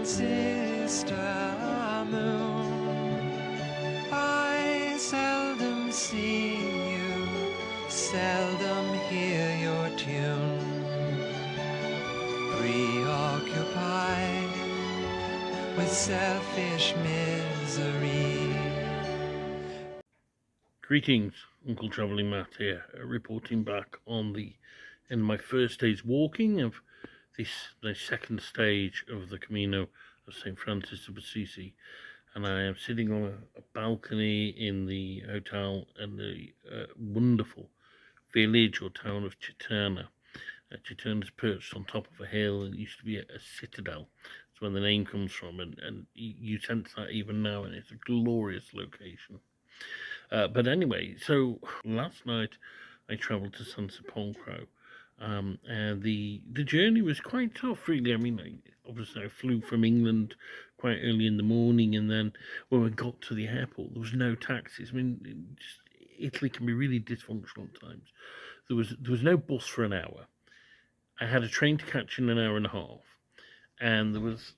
sister moon. I seldom see you, seldom hear your tune. Preoccupied with selfish misery. Greetings, Uncle Travelling Matt here, reporting back on the end of my first day's walking of the second stage of the Camino of St. Francis of Assisi, and I am sitting on a balcony in the hotel in the wonderful village or town of Citerna. Citerna is perched on top of a hill, and it used to be a citadel. That's where the name comes from, and you sense that even now, and it's a glorious location. But anyway, so last night I travelled to Sansepolcro, and the journey was quite tough, really. I mean, obviously I flew from England quite early in the morning, and then when we got to the airport, there was no taxis. I mean, Italy can be really dysfunctional at times. There was no bus for an hour. I had a train to catch in an hour and a half, and there was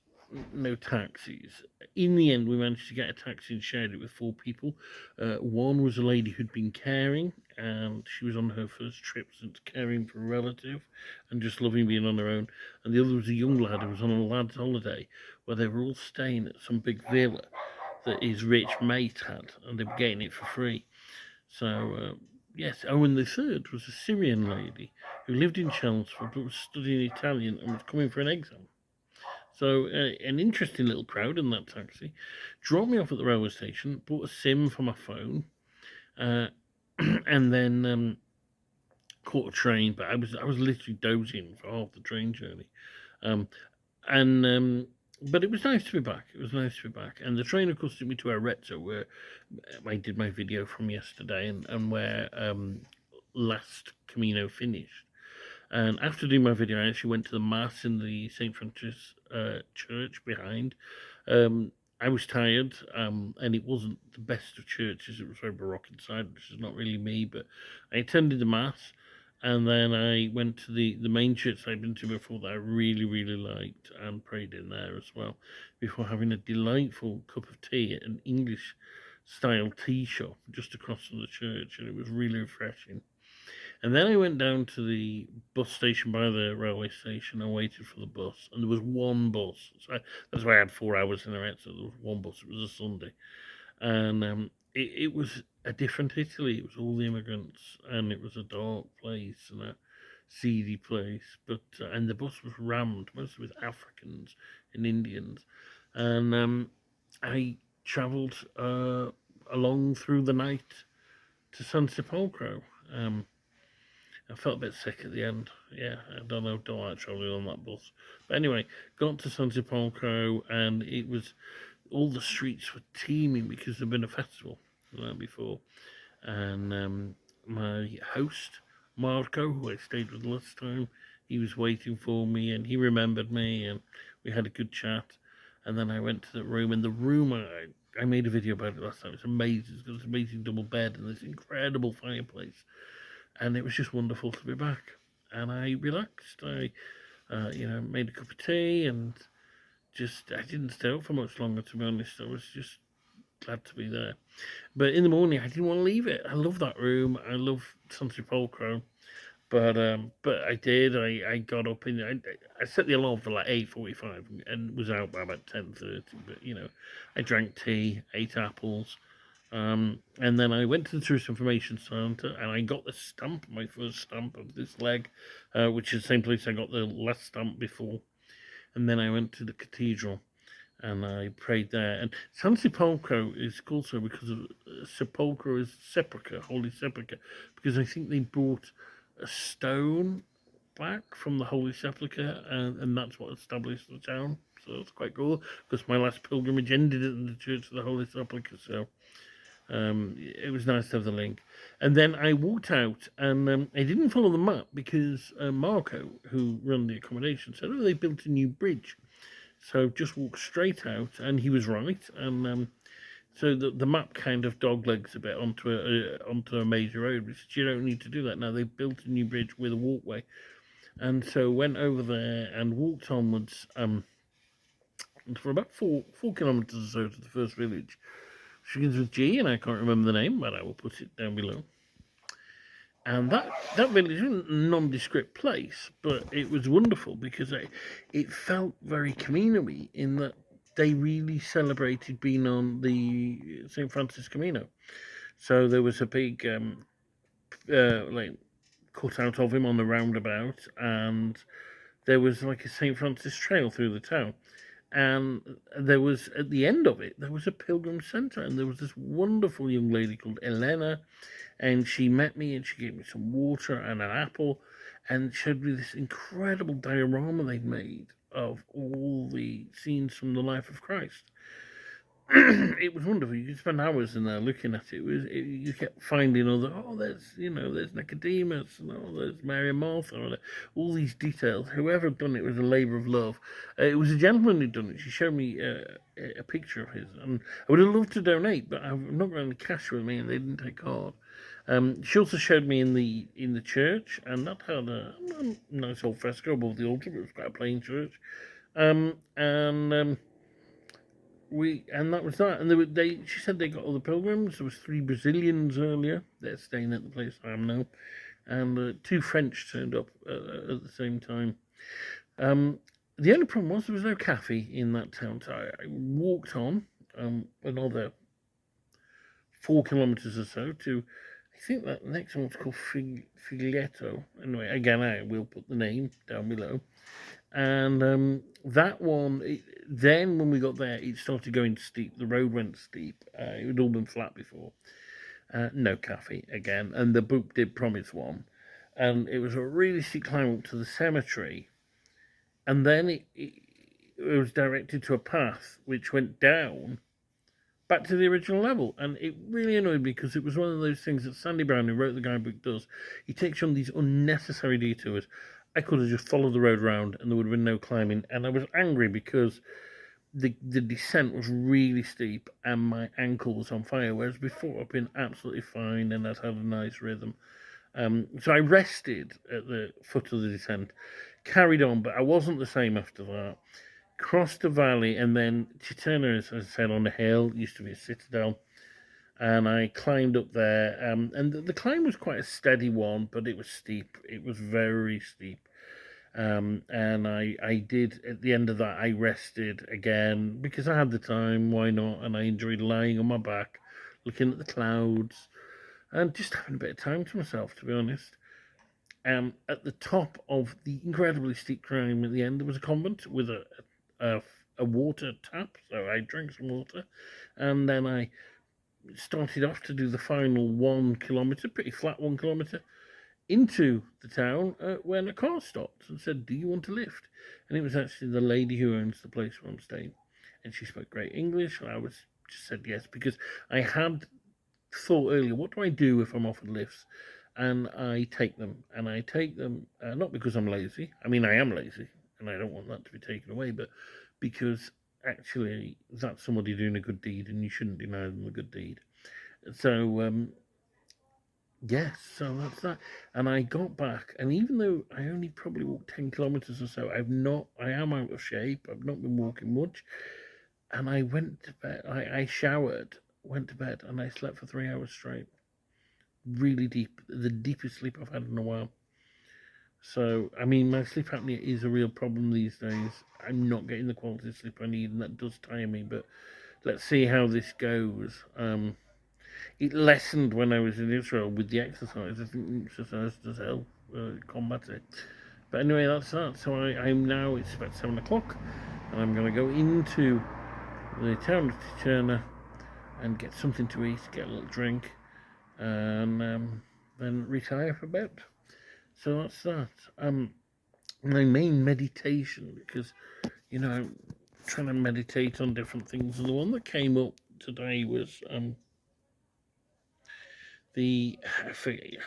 no taxis. In the end, we managed to get a taxi and shared it with four people. One was a lady who'd been caring, and she was on her first trip since caring for a relative and just loving being on her own. And the other was a young lad who was on a lad's holiday where they were all staying at some big villa that his rich mate had, and they were getting it for free. So, yes. Oh, and the third was a Syrian lady who lived in Chelmsford but was studying Italian and was coming for an exam. So, an interesting little crowd in that taxi. Dropped me off at the railway station, bought a SIM for my phone, uh, and then caught a train. But I was literally dozing for half the train journey, um, and but it was nice to be back. It was nice to be back, and the train of course took me to Arezzo, where I did my video from yesterday, and where last Camino finished. And after doing my video, I actually went to the mass in the St. Francis church behind. I was tired, and it wasn't the best of churches. It was very baroque inside, which is not really me. But I attended the mass, and then I went to the main church I'd been to before that I really, really liked, and prayed in there as well, before having a delightful cup of tea at an English style tea shop just across from the church, and it was really refreshing. And then I went down to the bus station by the railway station and waited for the bus. And there was one bus. That's why I had 4 hours in a So there was one bus. It was a Sunday. And it was a different Italy. It was all the immigrants. And it was a dark place and a seedy place. But and the bus was rammed, mostly with Africans and Indians. And I travelled along through the night to Sansepolcro. I felt a bit sick at the end. Yeah, I don't know, don't like travelling on that bus. But anyway, got to Sansepolcro, and it was all the streets were teeming because there'd been a festival before. And my host, Marco, who I stayed with last time, he was waiting for me, and he remembered me, and we had a good chat. And then I went to the room, and the room I made a video about it last time. It's amazing. It's got this amazing double bed and this incredible fireplace, and it was just wonderful to be back. And I relaxed. I, made a cup of tea, and I didn't stay up for much longer. To be honest, I was just glad to be there. But in the morning, I didn't want to leave it. I love that room. I love Sansepolcro. But I did. I got up and I set the alarm for like 8:45 and was out by about 10:30. But I drank tea, ate apples, and then I went to the Tourist Information Centre and I got the stamp, my first stamp of this leg, which is the same place I got the last stamp before. And then I went to the cathedral and I prayed there. And Sansepolcro is called so because of sepulchre is sepulchre, holy sepulchre, because I think they brought a stone back from the Holy Sepulchre, and that's what established the town. So it's quite cool because my last pilgrimage ended at the Church of the Holy Sepulchre. So it was nice to have the link. And then I walked out, and I didn't follow the map because Marco, who ran the accommodation, said, "Oh, they built a new bridge." So just walked straight out, and he was right. And so the map kind of doglegs a bit onto a major road, which you don't need to do that now. They've built a new bridge with a walkway, and so went over there and walked onwards and for about four kilometres or so to the first village, which begins with G, and I can't remember the name, but I will put it down below. And that village was a nondescript place, but it was wonderful because it felt very Camino-y in that they really celebrated being on the St. Franciscan Camino. So there was a big like cutout of him on the roundabout, and there was like a St. Francis trail through the town. And there was, at the end of it, there was a pilgrim centre, and there was this wonderful young lady called Elena, and she met me and she gave me some water and an apple, and showed me this incredible diorama they'd made of all the scenes from the life of Christ. It was wonderful. You could spend hours in there looking at it. You kept finding there's Nicodemus, and there's Mary and Martha, and all these details. Whoever had done it was a labour of love. It was a gentleman who'd done it. She showed me a picture of his, and I would have loved to donate, but I've not got any cash with me, and they didn't take card. She also showed me in the church, and that had a nice old fresco above the altar, but it was quite a plain church. And that was that. And she said they got all the pilgrims. There was 3 Brazilians earlier. They're staying at the place I am now, and 2 French turned up at the same time. The only problem was there was no cafe in that town, so I walked on another 4 kilometres or so to, I think that next one's called Figlietto. Anyway, again, I will put the name down below. And that one, then when we got there, it started going steep. The road went steep. It had all been flat before. No cafe again, and the book did promise one. And it was a really steep climb up to the cemetery. And then it was directed to a path which went down back to the original level. And it really annoyed me because it was one of those things that Sandy Brown, who wrote the guidebook, does. He takes on these unnecessary detours. I could have just followed the road round and there would have been no climbing. And I was angry because the descent was really steep and my ankle was on fire, whereas before I've been absolutely fine and I'd had a nice rhythm. So I rested at the foot of the descent, carried on, but I wasn't the same after that. Crossed the valley, and then Citerna, as I said, on a hill, used to be a citadel. And I climbed up there, and the climb was quite a steady one, but it was steep. It was very steep. And I did, at the end of that, I rested again, because I had the time, why not? And I enjoyed lying on my back, looking at the clouds, and just having a bit of time to myself, to be honest. At the top of the incredibly steep climb at the end, there was a convent with a water tap, so I drank some water, and then I started off to do the final 1 kilometre, pretty flat 1 kilometre, into the town when a car stopped and said, "Do you want a lift?" And it was actually the lady who owns the place where I'm staying, and she spoke great English, and I just said yes, because I had thought earlier, what do I do if I'm offered lifts? And I take them, not because I'm lazy. I mean, I am lazy, and I don't want that to be taken away, but because actually that's somebody doing a good deed, and you shouldn't deny them a good deed. So, yes, so that's that. And I got back, and even though I only probably walked 10 kilometres or so, I am out of shape. I've not been walking much. And I went to bed, I showered, went to bed, and I slept for 3 hours straight. Really deep, the deepest sleep I've had in a while. So, I mean, my sleep apnea is a real problem these days. I'm not getting the quality of sleep I need, and that does tire me, but let's see how this goes. It lessened when I was in Israel with the exercise. I think exercise does help combat it. But anyway, that's that. So I'm now, it's about 7 o'clock, and I'm going to go into the town of Citerna and get something to eat, get a little drink, and then retire for bed. So that's that. My main meditation, because, I'm trying to meditate on different things, and the one that came up today was I forget,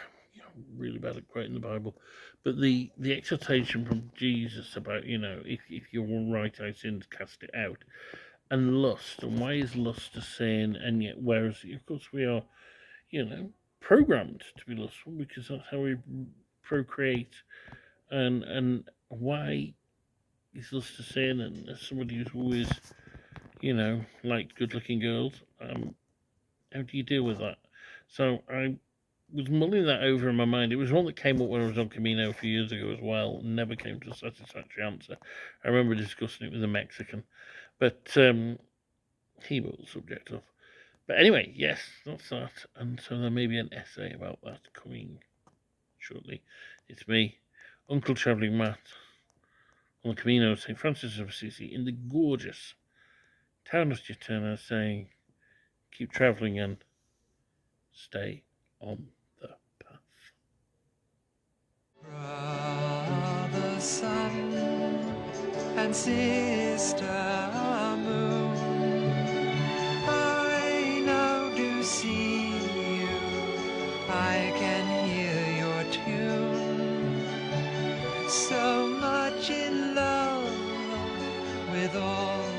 really bad at quoting the Bible, but the exhortation from Jesus about, if you're all right, I sinned, cast it out, and lust, and why is lust a sin, and yet, whereas, of course, we are, programmed to be lustful, because that's how we procreate, and why he's lusting, and as somebody who's always, liked good-looking girls, how do you deal with that? So I was mulling that over in my mind. It was one that came up when I was on Camino a few years ago as well. Never came to a satisfactory answer. I remember discussing it with a Mexican, but he wrote the subject of. But anyway, yes, that's that. And so there may be an essay about that coming shortly. It's me, Uncle Travelling Matt, on the Camino of St. Francis of Assisi in the gorgeous town of Citerna, saying, keep travelling and stay on the path. Brother sun and sister moon, I now do see you, I can hear your tune, so much in love with all